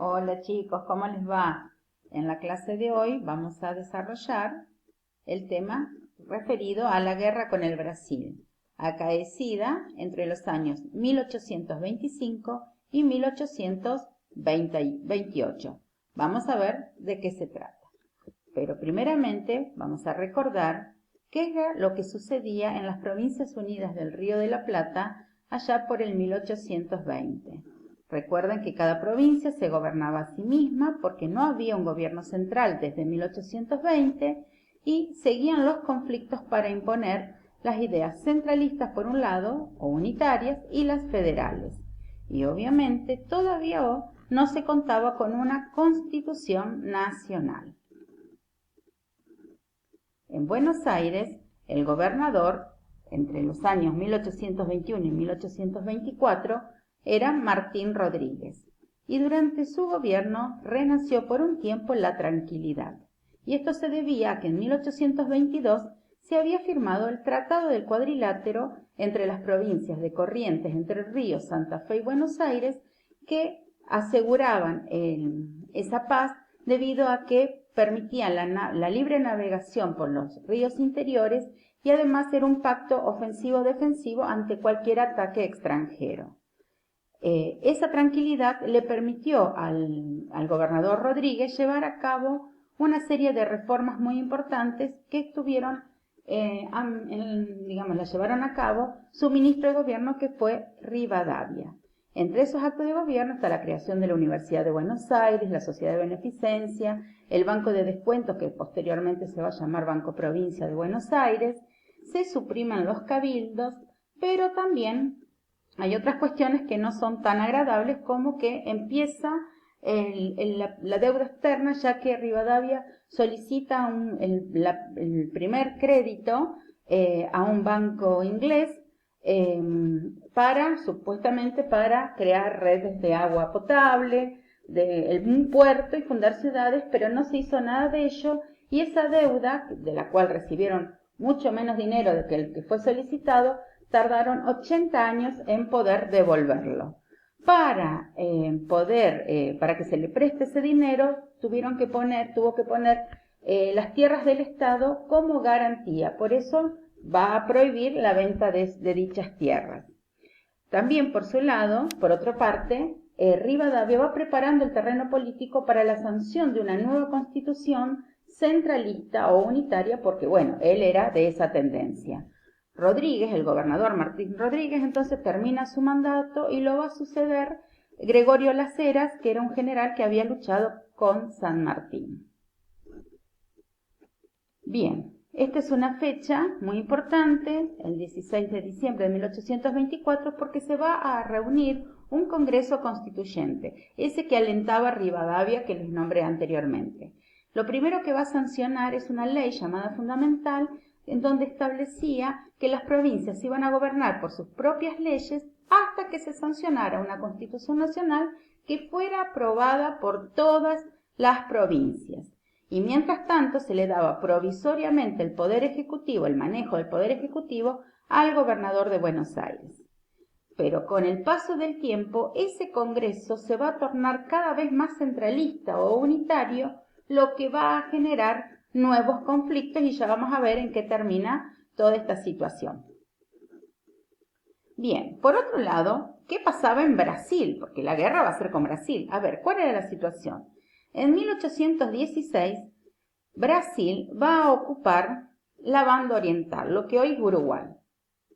Hola chicos, ¿cómo les va? En la clase de hoy vamos a desarrollar el tema referido a la guerra con el Brasil, acaecida entre los años 1825 y 1828. Vamos a ver de qué se trata. Pero primeramente vamos a recordar qué era lo que sucedía en las Provincias Unidas del Río de la Plata allá por el 1820. Recuerden que cada provincia se gobernaba a sí misma porque no había un gobierno central desde 1820 y seguían los conflictos para imponer las ideas centralistas por un lado, o unitarias, y las federales. Y obviamente todavía no se contaba con una constitución nacional. En Buenos Aires, el gobernador, entre los años 1821 y 1824, era Martín Rodríguez, y durante su gobierno renació por un tiempo la tranquilidad. Y esto se debía a que en 1822 se había firmado el Tratado del Cuadrilátero entre las provincias de Corrientes, Entre Ríos, Santa Fe y Buenos Aires, que aseguraban esa paz debido a que permitían la libre navegación por los ríos interiores y además era un pacto ofensivo-defensivo ante cualquier ataque extranjero. Esa tranquilidad le permitió al gobernador Rodríguez llevar a cabo una serie de reformas muy importantes que estuvieron, la llevaron a cabo su ministro de gobierno, que fue Rivadavia. Entre esos actos de gobierno está la creación de la Universidad de Buenos Aires, la Sociedad de Beneficencia, el Banco de Descuentos, que posteriormente se va a llamar Banco Provincia de Buenos Aires, se suprimen los cabildos, pero también hay otras cuestiones que no son tan agradables, como que empieza la deuda externa, ya que Rivadavia solicita el primer crédito a un banco inglés supuestamente para crear redes de agua potable, un puerto y fundar ciudades, pero no se hizo nada de ello, y esa deuda, de la cual recibieron mucho menos dinero de que el que fue solicitado, tardaron 80 años en poder devolverlo. Para que se le preste ese dinero, tuvo que poner las tierras del Estado como garantía. Por eso va a prohibir la venta de dichas tierras. También, por su lado, por otra parte, Rivadavia va preparando el terreno político para la sanción de una nueva constitución centralista o unitaria, porque, bueno, él era de esa tendencia. Rodríguez, el gobernador Martín Rodríguez, entonces termina su mandato y lo va a suceder Gregorio Las Heras, que era un general que había luchado con San Martín. Bien, esta es una fecha muy importante, el 16 de diciembre de 1824, porque se va a reunir un Congreso Constituyente, ese que alentaba Rivadavia, que les nombré anteriormente. Lo primero que va a sancionar es una ley llamada Fundamental, en donde establecía que las provincias iban a gobernar por sus propias leyes hasta que se sancionara una Constitución Nacional que fuera aprobada por todas las provincias. Y mientras tanto se le daba provisoriamente el poder ejecutivo, el manejo del poder ejecutivo, al gobernador de Buenos Aires. Pero con el paso del tiempo, ese Congreso se va a tornar cada vez más centralista o unitario, lo que va a generar nuevos conflictos, y ya vamos a ver en qué termina toda esta situación. Bien, por otro lado, ¿qué pasaba en Brasil? Porque la guerra va a ser con Brasil. A ver, ¿cuál era la situación? En 1816, Brasil va a ocupar la banda oriental, lo que hoy es Uruguay.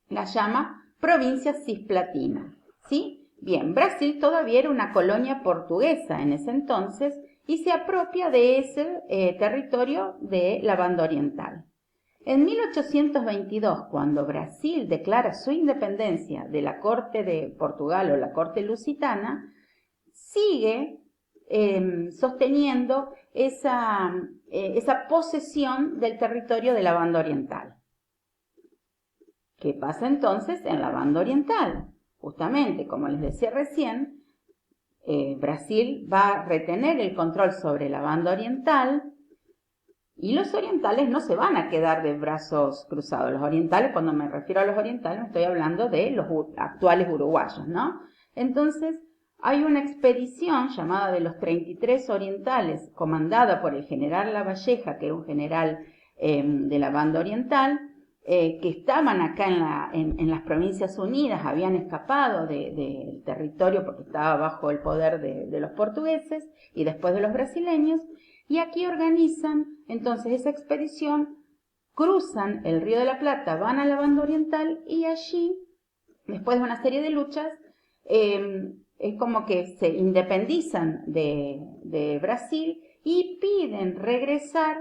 La llama provincia cisplatina, ¿sí? Bien, Brasil todavía era una colonia portuguesa en ese entonces y se apropia de ese territorio de la banda oriental. En 1822, cuando Brasil declara su independencia de la corte de Portugal o la corte lusitana, sigue sosteniendo esa posesión del territorio de la banda oriental. ¿Qué pasa entonces en la banda oriental? Justamente, como les decía recién, Brasil va a retener el control sobre la banda oriental, y los orientales no se van a quedar de brazos cruzados. Los orientales, cuando me refiero a los orientales, me estoy hablando de los actuales uruguayos, ¿no? Entonces, hay una expedición llamada de los 33 Orientales, comandada por el general Lavalleja, que era un general de la banda oriental, que estaban acá en las Provincias Unidas, habían escapado del territorio porque estaba bajo el poder de los portugueses y después de los brasileños, y aquí organizan entonces esa expedición, cruzan el Río de la Plata, van a la banda oriental y allí, después de una serie de luchas, es como que se independizan de Brasil y piden regresar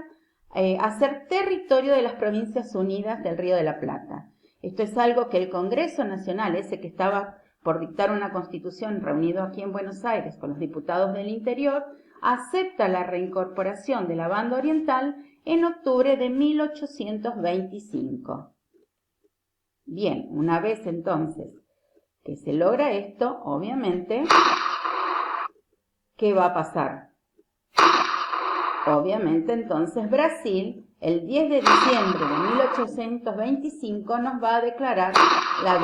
a ser territorio de las Provincias Unidas del Río de la Plata. Esto es algo que el Congreso Nacional, ese que estaba por dictar una constitución reunido aquí en Buenos Aires con los diputados del interior, acepta la reincorporación de la banda oriental en octubre de 1825. Bien, una vez entonces que se logra esto, obviamente, ¿qué va a pasar? Obviamente entonces Brasil, el 10 de diciembre de 1825, nos va a declarar la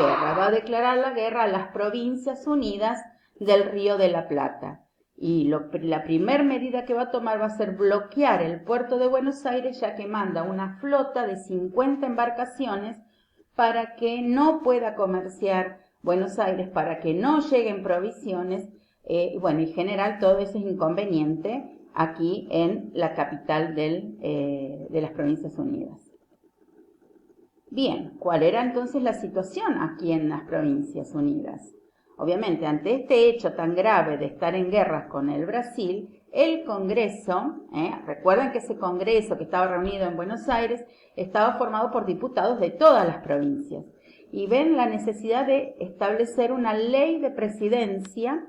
guerra a las Provincias Unidas del Río de la Plata. Y la primera medida que va a tomar va a ser bloquear el puerto de Buenos Aires, ya que manda una flota de 50 embarcaciones para que no pueda comerciar Buenos Aires, para que no lleguen provisiones, en general todo eso es inconveniente aquí en la capital de las Provincias Unidas. Bien, ¿cuál era entonces la situación aquí en las Provincias Unidas? Obviamente, ante este hecho tan grave de estar en guerra con el Brasil, el Congreso, recuerden que ese Congreso que estaba reunido en Buenos Aires, estaba formado por diputados de todas las provincias. Y ven la necesidad de establecer una ley de presidencia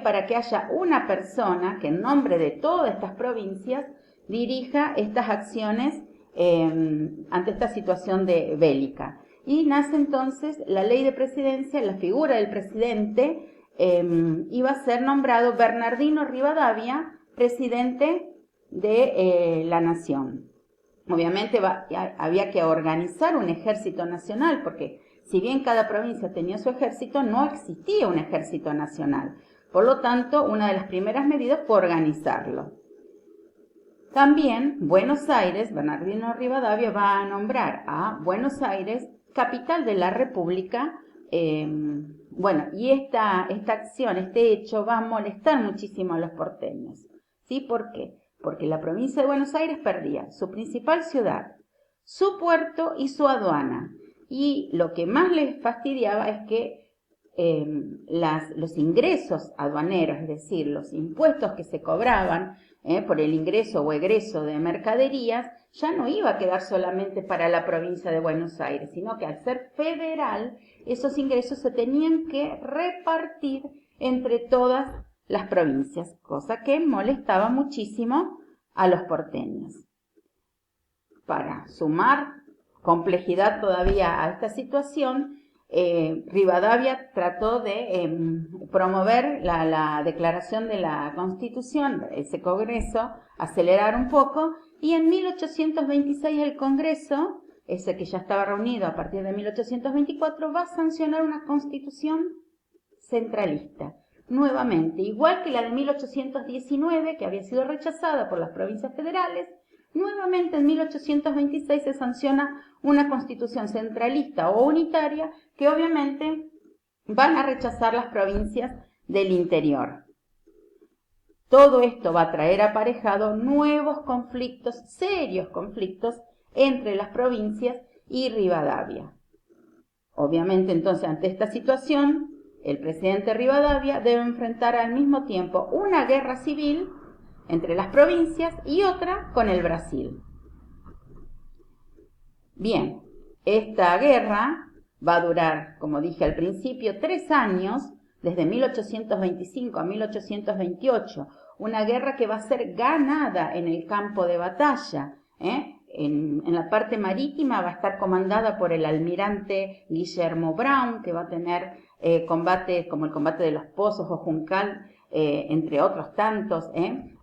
para que haya una persona que en nombre de todas estas provincias dirija estas acciones ante esta situación bélica. Y nace entonces la ley de presidencia, la figura del presidente iba a ser nombrado Bernardino Rivadavia, presidente de la nación. Obviamente había que organizar un ejército nacional, porque si bien cada provincia tenía su ejército, no existía un ejército nacional. Por lo tanto, una de las primeras medidas fue organizarlo. También Buenos Aires, Bernardino Rivadavia va a nombrar a Buenos Aires capital de la República. Y esta acción, este hecho va a molestar muchísimo a los porteños. ¿Sí? ¿Por qué? Porque la provincia de Buenos Aires perdía su principal ciudad, su puerto y su aduana. Y lo que más les fastidiaba es que los ingresos aduaneros, es decir, los impuestos que se cobraban por el ingreso o egreso de mercaderías, ya no iba a quedar solamente para la provincia de Buenos Aires, sino que al ser federal, esos ingresos se tenían que repartir entre todas las provincias, cosa que molestaba muchísimo a los porteños. Para sumar complejidad todavía a esta situación, Rivadavia trató de promover la declaración de la Constitución, ese Congreso, acelerar un poco, y en 1826 el Congreso, ese que ya estaba reunido a partir de 1824, va a sancionar una Constitución centralista. Nuevamente, igual que la de 1819, que había sido rechazada por las provincias federales, nuevamente en 1826 se sanciona una constitución centralista o unitaria que obviamente van a rechazar las provincias del interior. Todo esto va a traer aparejado nuevos conflictos, serios conflictos entre las provincias y Rivadavia. Obviamente entonces ante esta situación, el presidente Rivadavia debe enfrentar al mismo tiempo una guerra civil entre las provincias y otra con el Brasil. Bien, esta guerra va a durar, como dije al principio, 3 años, desde 1825 a 1828, una guerra que va a ser ganada en el campo de batalla. En la parte marítima va a estar comandada por el almirante Guillermo Brown, que va a tener combates como el combate de los Pozos o Juncal, entre otros tantos,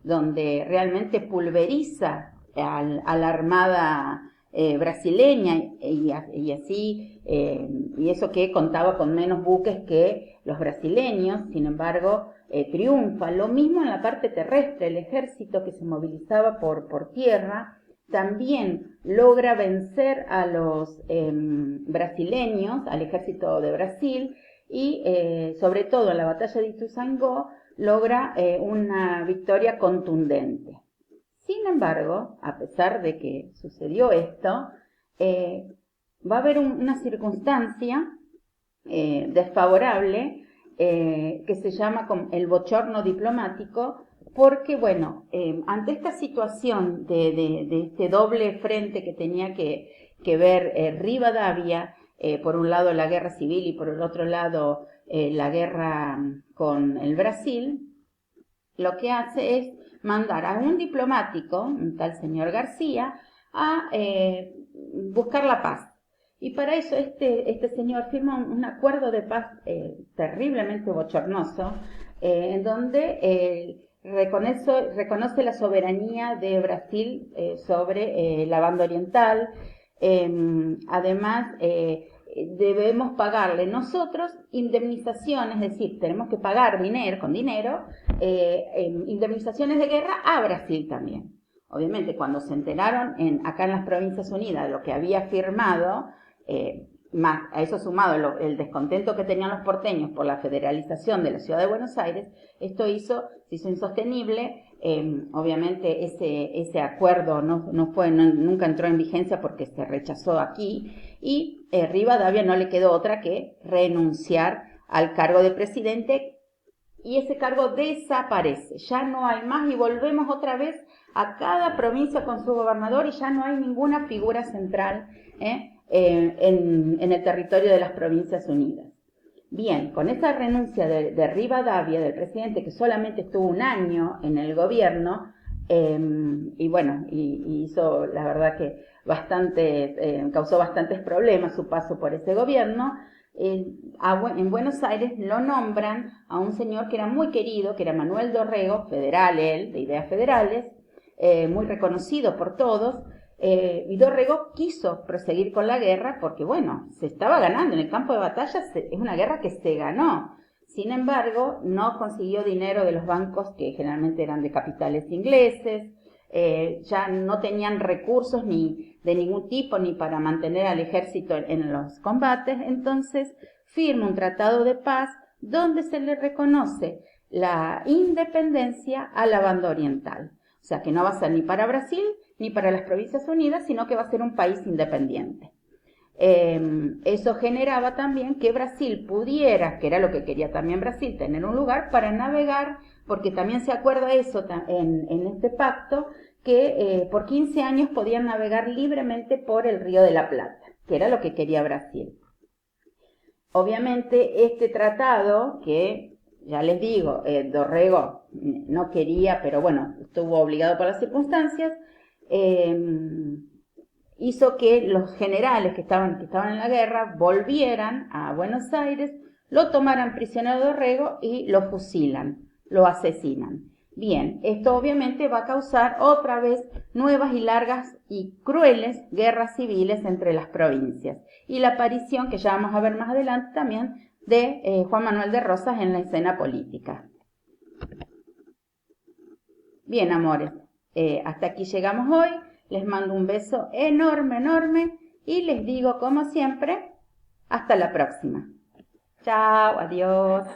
donde realmente pulveriza a la armada brasileña y así, y eso que contaba con menos buques que los brasileños, sin embargo, triunfa. Lo mismo en la parte terrestre, el ejército que se movilizaba por tierra también logra vencer a los brasileños, al ejército de Brasil, y sobre todo en la batalla de Ituzaingó logra una victoria contundente. Sin embargo, a pesar de que sucedió esto, va a haber una circunstancia desfavorable que se llama el bochorno diplomático, porque, bueno, ante esta situación de este doble frente que tenía que ver Rivadavia, por un lado la guerra civil y por el otro lado la guerra con el Brasil, lo que hace es mandar a un diplomático, un tal señor García, a buscar la paz. Y para eso este señor firma un acuerdo de paz terriblemente bochornoso, en donde reconoce la soberanía de Brasil sobre la banda oriental. Además, debemos pagarle nosotros indemnizaciones, es decir, tenemos que pagar con dinero, indemnizaciones de guerra a Brasil también. Obviamente, cuando se enteraron acá en las Provincias Unidas de lo que había firmado, más a eso sumado el descontento que tenían los porteños por la federalización de la ciudad de Buenos Aires, esto se hizo insostenible. Obviamente ese acuerdo nunca entró en vigencia porque se rechazó aquí, y Rivadavia no le quedó otra que renunciar al cargo de presidente, y ese cargo desaparece, ya no hay más, y volvemos otra vez a cada provincia con su gobernador, y ya no hay ninguna figura central en el territorio de las Provincias Unidas. Bien, con esa renuncia de Rivadavia, del presidente, que solamente estuvo un año en el gobierno, y bueno, y hizo, la verdad que causó bastantes problemas su paso por ese gobierno, en Buenos Aires lo nombran a un señor que era muy querido, que era Manuel Dorrego, federal él, de ideas federales, muy reconocido por todos. Y Dorrego quiso proseguir con la guerra porque, bueno, se estaba ganando en el campo de batalla, es una guerra que se ganó. Sin embargo, no consiguió dinero de los bancos, que generalmente eran de capitales ingleses, ya no tenían recursos ni de ningún tipo ni para mantener al ejército en los combates. Entonces firma un tratado de paz donde se le reconoce la independencia a la banda oriental. O sea, que no va a ser ni para Brasil ni para las Provincias Unidas, sino que va a ser un país independiente. Eso generaba también que Brasil pudiera, que era lo que quería también Brasil, tener un lugar para navegar, porque también se acuerda eso en este pacto, que por 15 años podían navegar libremente por el Río de la Plata, que era lo que quería Brasil. Obviamente este tratado, que ya les digo, Dorrego no quería, pero bueno, estuvo obligado por las circunstancias, hizo que los generales que estaban en la guerra volvieran a Buenos Aires, lo tomaran prisionero de Dorrego y lo fusilan, lo asesinan. Bien, esto obviamente va a causar otra vez nuevas y largas y crueles guerras civiles entre las provincias, y la aparición, que ya vamos a ver más adelante también, de Juan Manuel de Rosas en la escena política. Bien, amores, hasta aquí llegamos hoy. Les mando un beso enorme, enorme, y les digo, como siempre, hasta la próxima. Chao, adiós.